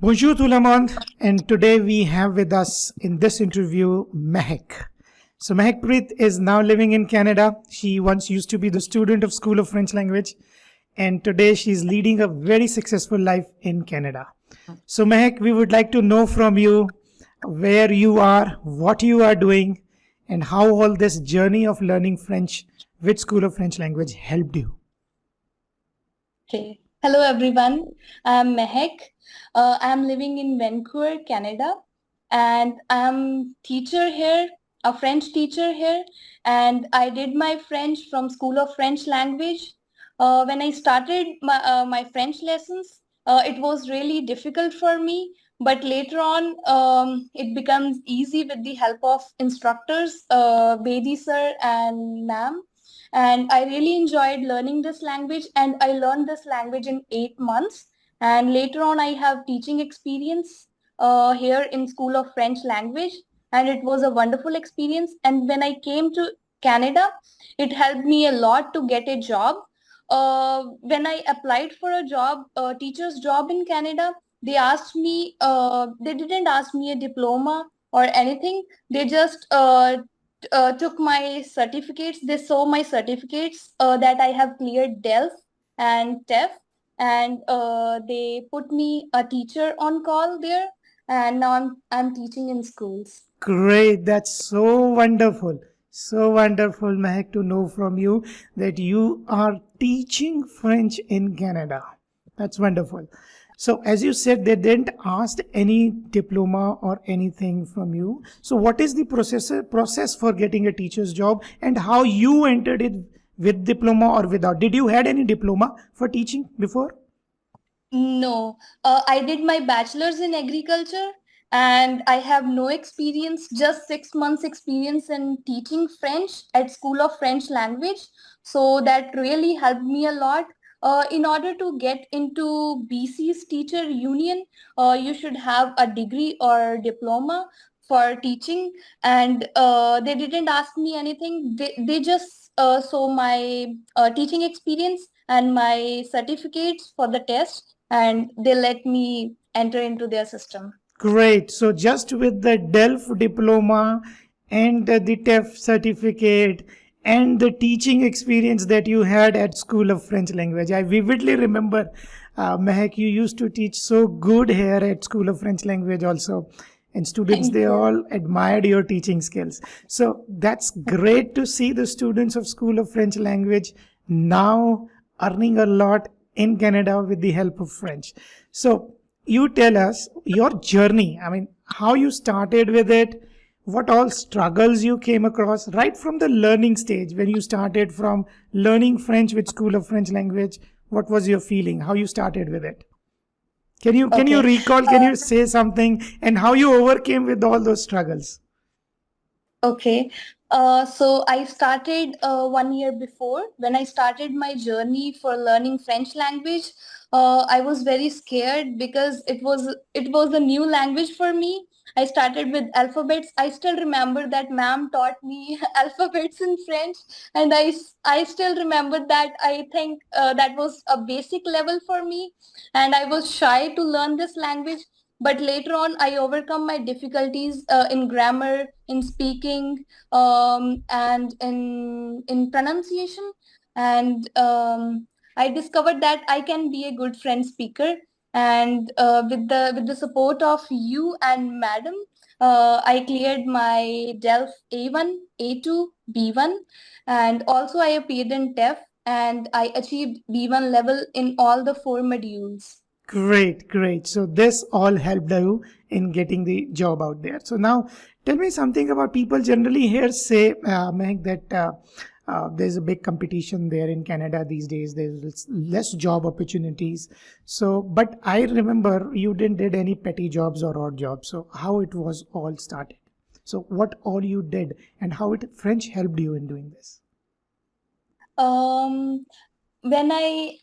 Bonjour tout le monde, and today we have with us in this interview Mehak. So Mehak Preet is now living in Canada. She once used to be the student of School of French Language, and today she is leading a very successful life in Canada. So Mehak, we would like to know from you where you are, what you are doing, and how all this journey of learning French with School of French Language helped you. Okay. Hello, everyone. I'm Mehak. I'm living in Vancouver, Canada, and I'm teacher here, a French teacher here, and I did my French from School of French Language. When I started my French lessons, it was really difficult for me, but later on, it becomes easy with the help of instructors, Bedi sir and ma'am. And I really enjoyed learning this language, and I learned this language in 8 months. And later on, I have teaching experience here in School of French Language, and it was a wonderful experience. And when I came to Canada, it helped me a lot to get a job. When I applied for a job, a teacher's job in Canada, they didn't ask me a diploma or anything. They just took my certificates. They saw my certificates that I have cleared DELF and TEF, and they put me a teacher on call there. And now I'm teaching in schools. Great, that's so wonderful. So wonderful, Mehak, to know from you that you are teaching French in Canada. That's wonderful. So, as you said, they didn't ask any diploma or anything from you. So, what is the process for getting a teacher's job, and how you entered it with diploma or without? Did you had any diploma for teaching before? No, I did my bachelor's in agriculture, and I have no experience, just 6 months experience in teaching French at School of French Language. So that really helped me a lot. In order to get into BC's teacher union, you should have a degree or diploma for teaching, and they didn't ask me anything. They just saw my teaching experience and my certificates for the test, and they let me enter into their system. Great. So just with the DELF diploma and the TEF certificate and the teaching experience that you had at School of French Language, I vividly remember, Mehak, you used to teach so good here at School of French Language also. And students, Thank they you. all admired your teaching skills. So that's great to see the students of School of French Language now earning a lot in Canada with the help of French. So you tell us your journey. I mean, how you started with it, what all struggles you came across right from the learning stage when you started from learning French with School of French Language. What was your feeling? How you started with it? Can you Okay. recall? Can you say something and how you overcame with all those struggles? Okay. So I started 1 year before. When I started my journey for learning French language, I was very scared because it was a new language for me. I started with alphabets. I still remember that ma'am taught me alphabets in French, and I still remember that. I think that was a basic level for me, and I was shy to learn this language. But later on, I overcome my difficulties in grammar, in speaking, and in pronunciation. And I discovered that I can be a good French speaker. And with the support of you and madam, I cleared my DELF A1, A2, B1, and also I appeared in TEF, and I achieved B1 level in all the 4 modules. Great, great. So this all helped you in getting the job out there. So now tell me something about people generally here say, Mehak, that there's a big competition there in Canada these days. There's less job opportunities. So, but I remember you didn't did any petty jobs or odd jobs. So how it was all started? So what all you did and how it French helped you in doing this? When I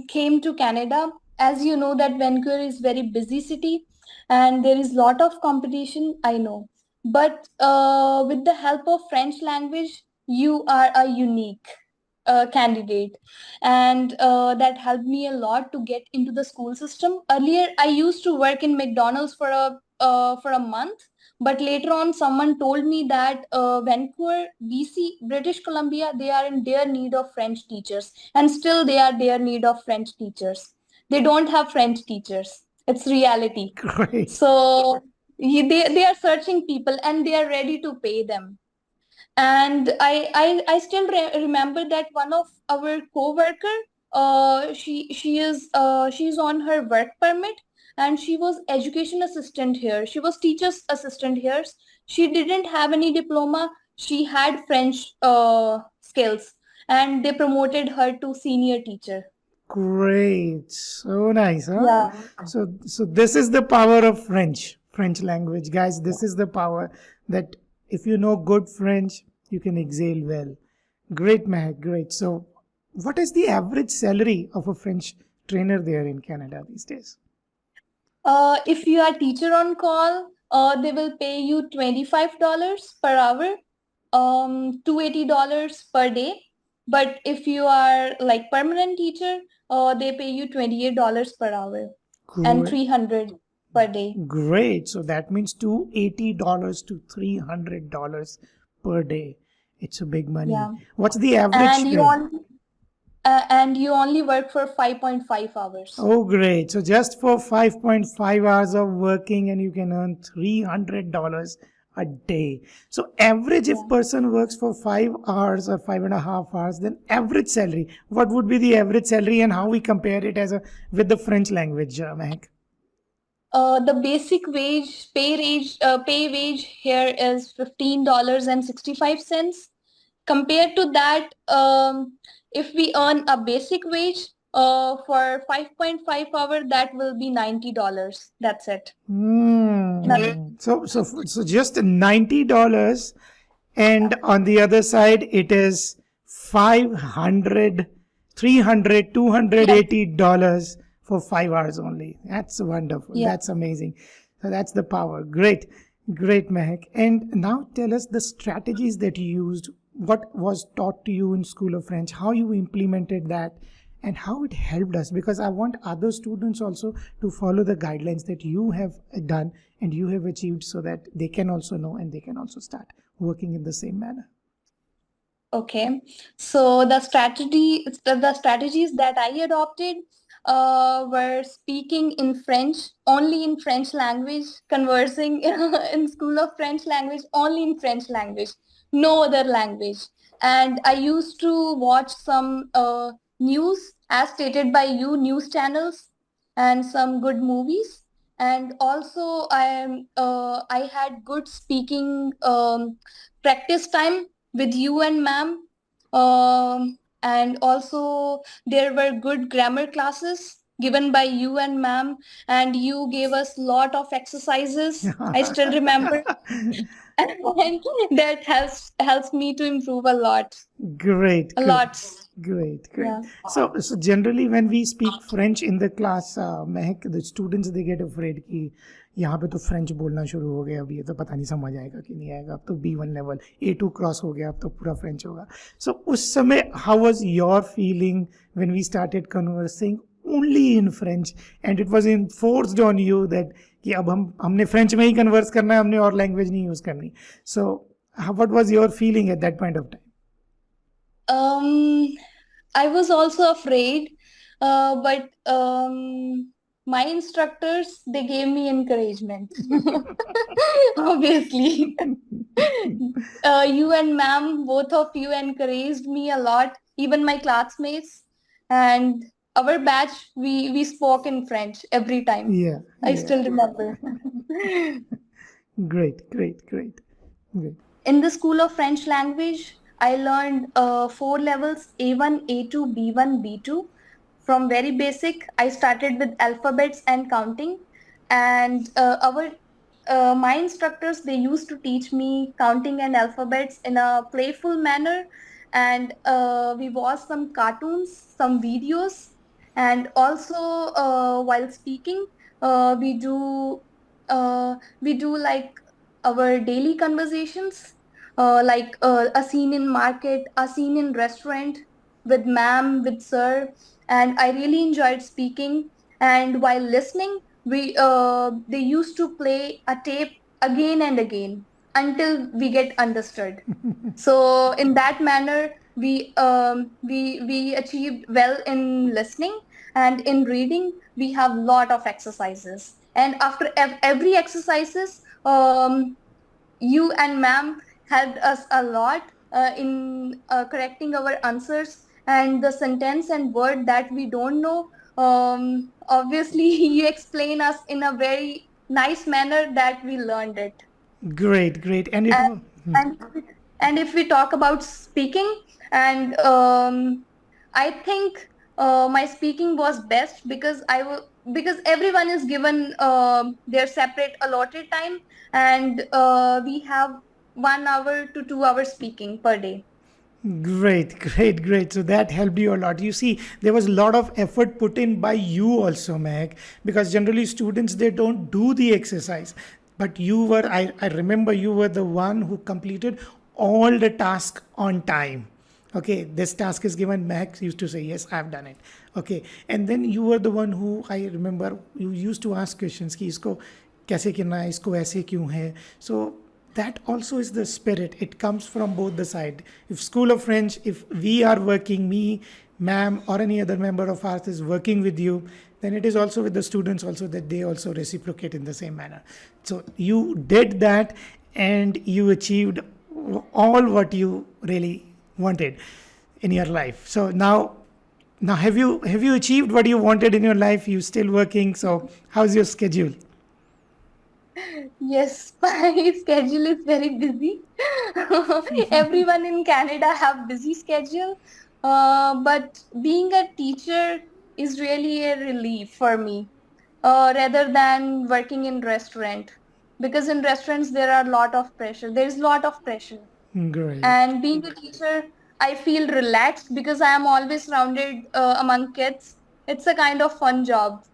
came to Canada, as you know that Vancouver is very busy city and there is lot of competition, I know. But with the help of French language, you are a unique. candidate, and that helped me a lot to get into the school system. Earlier, I used to work in McDonald's for a month, but later on, someone told me that Vancouver, BC, British Columbia, they are in their need of French teachers, and still they are their need of French teachers. They don't have French teachers. It's reality. Great. So they are searching people, and they are ready to pay them. And I still remember that one of our co-worker, she's on her work permit, and she was education assistant here. She was teacher's assistant here. She didn't have any diploma. She had French skills, and they promoted her to senior teacher. Great. So nice, huh? Yeah. So this is the power of French language, guys. This is the power that if you know good French, you can exhale well. Great, Mehak, great. So what is the average salary of a French trainer there in Canada these days? If you are teacher on call, they will pay you $25 per hour, $280 per day. But if you are like permanent teacher, they pay you $28 per hour and Great. $300 per day. Great. So that means $280 to $300 per day. It's a big money. Yeah. What's the average? And you only work for 5.5 hours. Oh, great. So just for 5.5 hours of working and you can earn $300 a day. So average, if person works for 5 hours or 5.5 hours, then average salary, what would be the average salary and how we compare it with the French language, Mehak? The basic pay wage here is $15.65. Compared to that, if we earn a basic wage for 5.5 hours, that will be $90. That's it. So just $90, and on the other side it is $500, $300, $280 for 5 hours only. That's wonderful. Yeah. That's amazing. So that's the power. Great, Mehak. And now tell us the strategies that you used. What was taught to you in School of French, how you implemented that, and how it helped us, because I want other students also to follow the guidelines that you have done and you have achieved, so that they can also know and they can also start working in the same manner. Okay, so the strategies that I adopted were speaking in French, only in French language, conversing in School of French language, only in French language, no other language. And I used to watch some news, as stated by you, news channels, and some good movies. And also I had good speaking practice time with you and ma'am. And also there were good grammar classes given by you and ma'am, and you gave us lot of exercises. I still remember. And that helps me to improve a lot. Great. Great. Yeah. So generally when we speak French in the class, Mehak, the students, they get afraid कि यहाँ पे तो French बोलना शुरू हो गया, अब ये तो पता नहीं समझ आएगा कि नहीं आएगा, अब तो B1 लेवल A2 क्रॉस हो गया, अब तो पूरा फ्रेंच होगा. So उस समय how was your feeling when we started conversing only in French and it was enforced on you that कि अब हमने फ्रेंच में ही कन्वर्स करना है, हमने और लैंग्वेज नहीं यूज करनी. So what was your feeling at that point of time? I was also afraid, but my instructors, they gave me encouragement. Obviously. You and ma'am, both of you encouraged me a lot, even my classmates. And our batch, we spoke in French every time. Yeah. I still remember. Great. In the School of French Language, I learned 4 levels, A1, A2, B1, B2. From very basic, I started with alphabets and counting. And my instructors, they used to teach me counting and alphabets in a playful manner. And we watched some cartoons, some videos. And also while speaking, we do like our daily conversations, like a scene in market, a scene in restaurant, with ma'am, with sir, and I really enjoyed speaking. And while listening, they used to play a tape again and again until we get understood. So in that manner, we achieved well in listening, and in reading we have lot of exercises. And after every exercises, you and ma'am helped us a lot in correcting our answers and the sentence and word that we don't know. Obviously, you explain us in a very nice manner that we learned it. Great, great. And it And and and if we talk about speaking, and I think my speaking was best because because everyone is given their separate allotted time, and we have 1 hour to 2 hours speaking per day. great, great, great. So that helped you a lot. You see, there was a lot of effort put in by you also, Meg, because generally students, they don't do the exercise. But you were, I remember you were the one who completed all the task on time. Okay, this task is given, Max used to say, yes, I've done it. Okay, and then you were the one who, I remember, you used to ask questions कि इसको कैसे करना है, इसको ऐसे क्यों है. So that also is the spirit. It comes from both the side. If School of French, if we are working, me, ma'am, or any other member of ours is working with you, then it is also with the students also that they also reciprocate in the same manner. So you did that, and you achieved all what you really wanted in your life. So now have you achieved what you wanted in your life? You still working? So how's your schedule? Yes, my schedule is very busy. Everyone in Canada have busy schedule, but being a teacher is really a relief for me, rather than working in restaurant. Because in restaurants there are a lot of pressure. There is a lot of pressure, Great. and being a teacher, I feel relaxed because I am always surrounded among kids. It's a kind of fun job.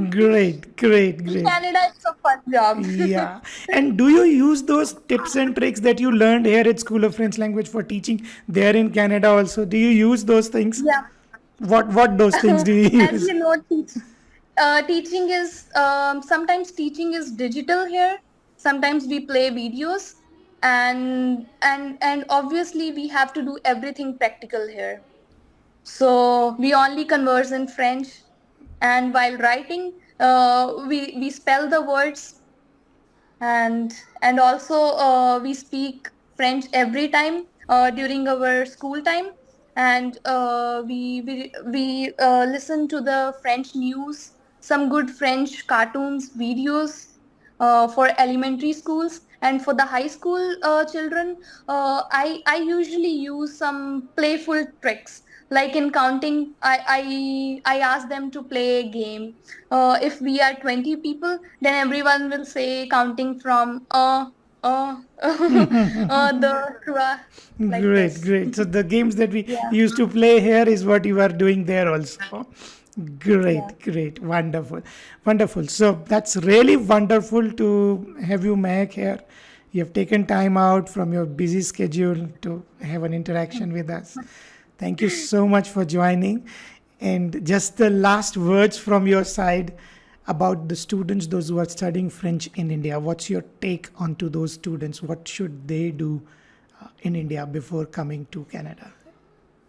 Great, great, In great. Canada, it's a fun job. Yeah. And do you use those tips and tricks that you learned here at School of French Language for teaching there in Canada also? Do you use those things? Yeah. What those things do you As use? you know, teaching is sometimes teaching is digital here. Sometimes we play videos, and obviously we have to do everything practical here. So we only converse in French, and while writing, we spell the words, and also we speak French every time during our school time, and we listen to the French news, some good French cartoons, videos for elementary schools. And for the high school children, I usually use some playful tricks. Like in counting, I ask them to play a game. If we are 20 people, then everyone will say counting from the like Great, this. great. So the games that we Yeah, used to play here is what you are doing there also. yeah. Great, great, wonderful, wonderful. So that's really wonderful to have you, Mehak, here. You have taken time out from your busy schedule to have an interaction with us. Thank you so much for joining. And just the last words from your side about the students, those who are studying French in India. What's your take onto those students? What should they do in India before coming to Canada?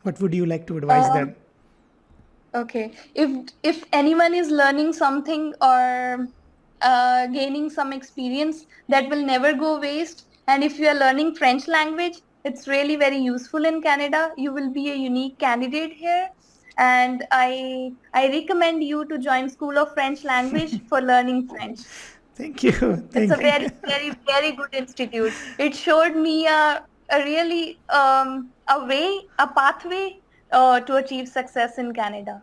What would you like to advise Um, them? okay. If anyone is learning something or gaining some experience, that will never go waste. And if you are learning French language, it's really very useful in Canada. You will be a unique candidate here. And I recommend you to join School of French Language for learning French. Thank you. It's a Thank you. very, very, very good institute. It showed me a really a pathway to achieve success in Canada.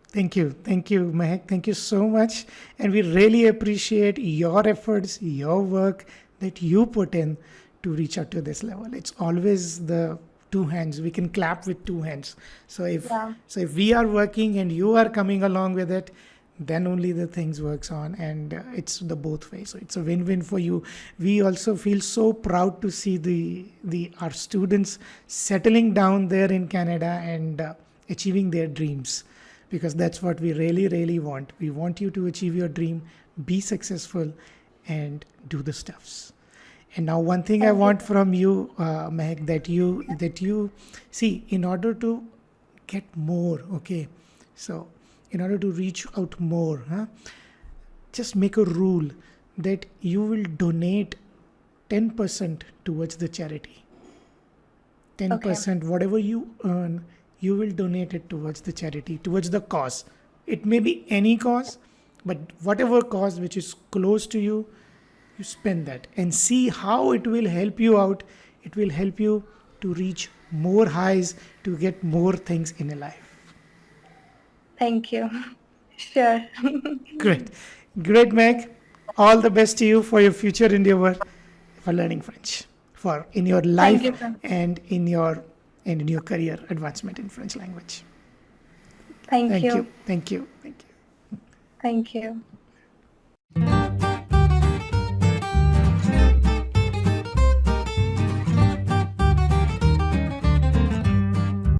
Thank you. Thank you, Mehak. Thank you so much. And we really appreciate your efforts, your work that you put in to reach out to this level. It's always the two hands. We can clap with two hands. So if Yeah. so if we are working and you are coming along with it, then only the things works on, and it's the both ways. So it's a win-win for you. We also feel so proud to see our students settling down there in Canada and achieving their dreams, because that's what we really want. We want you to achieve your dream, be successful, and do the stuffs. And now one thing I want from you, Mehak, that you see, in order to get more, okay, so in order to reach out more, just make a rule that you will donate 10% towards the charity. 10%, whatever you earn, you will donate it towards the charity, towards the cause. It may be any cause, but whatever cause which is close to you, you spend that and see how it will help you out. It will help you to reach more highs, to get more things in your life. Thank you. Sure. Great, Meg. All the best to you for your future endeavor for learning French, for in your life and in your career advancement in French language. Thank you. Thank you. Thank you.